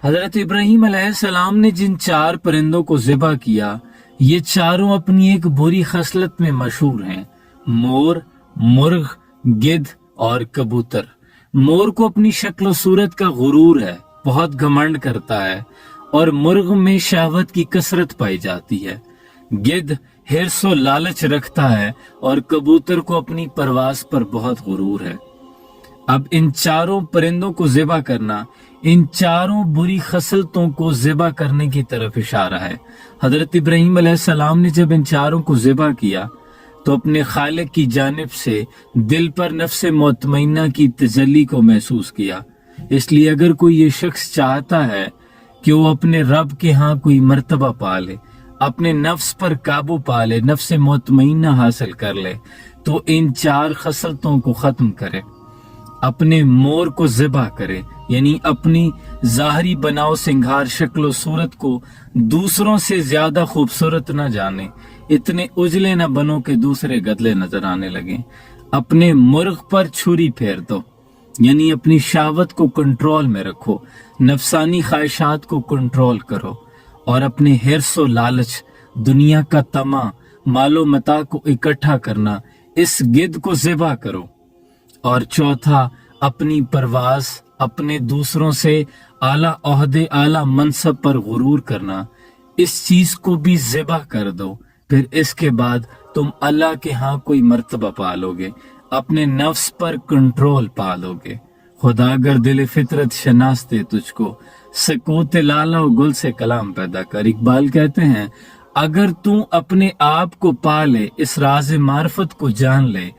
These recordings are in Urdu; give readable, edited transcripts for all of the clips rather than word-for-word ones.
حضرت ابراہیم علیہ السلام نے جن 4 پرندوں کو ذبح کیا، یہ چاروں اپنی ایک بری خصلت میں مشہور ہیں: مور، مرغ، گدھ اور کبوتر۔ مور کو اپنی شکل و صورت کا غرور ہے، بہت گھمنڈ کرتا ہے، اور مرغ میں شہوت کی کثرت پائی جاتی ہے۔ گدھ حرص و لالچ رکھتا ہے، اور کبوتر کو اپنی پرواز پر بہت غرور ہے۔ اب ان چاروں پرندوں کو ذبح کرنا ان چاروں بری خصلتوں کو ذبح کرنے کی طرف اشارہ ہے۔ حضرت ابراہیم علیہ السلام نے جب ان چاروں کو ذبح کیا تو اپنے خالق کی جانب سے دل پر نفس مطمئنہ کی تجلی کو محسوس کیا۔ اس لیے اگر کوئی یہ شخص چاہتا ہے کہ وہ اپنے رب کے ہاں کوئی مرتبہ پا لے، اپنے نفس پر قابو پا لے، نفس مطمئنہ حاصل کر لے، تو ان 4 خصلتوں کو ختم کرے۔ اپنے مور کو ذبح کرے، یعنی اپنی ظاہری بناؤ سنگھار شکل و صورت کو دوسروں سے زیادہ خوبصورت نہ جانے، اتنے اجلے نہ بنو کہ دوسرے گدلے نظر آنے لگیں۔ اپنے مرغ پر چھری پھیر دو، یعنی اپنی شہوت کو کنٹرول میں رکھو، نفسانی خواہشات کو کنٹرول کرو، اور اپنے حرص و لالچ، دنیا کا طمع، مال و متاع کو اکٹھا کرنا، اس گدھ کو ذبح کرو۔ اور چوتھا، اپنی پرواز، اپنے دوسروں سے اعلیٰ عہدے، اعلیٰ منصب پر غرور کرنا، اس چیز کو بھی ذبح کر دو۔ پھر اس کے بعد تم اللہ کے ہاں کوئی مرتبہ پالو گے، اپنے نفس پر کنٹرول پالو گے۔ خدا اگر دل فطرت شناس دے تجھ کو، سکوت لالا و گل سے کلام پیدا کر۔ اقبال کہتے ہیں اگر تو اپنے آپ کو پالے، اس راز معرفت کو جان لے،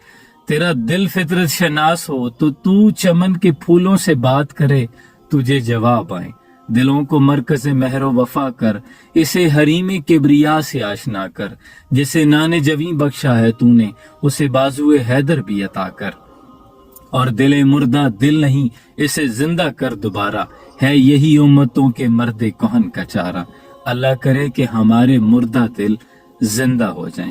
تیرا دل فطرت شناس ہو تو چمن کے پھولوں سے بات کرے، تجھے جواب آئے۔ دلوں کو مرکز مہر و وفا کر، اسے حریم کبریا سے آشنا کر۔ جسے نان جویں بخشا ہے تو نے، اسے بازو حیدر بھی عطا کر۔ اور دل مردہ دل نہیں، اسے زندہ کر دوبارہ، ہے یہی امتوں کے مرد کہن کا چارہ۔ اللہ کرے کہ ہمارے مردہ دل زندہ ہو جائیں۔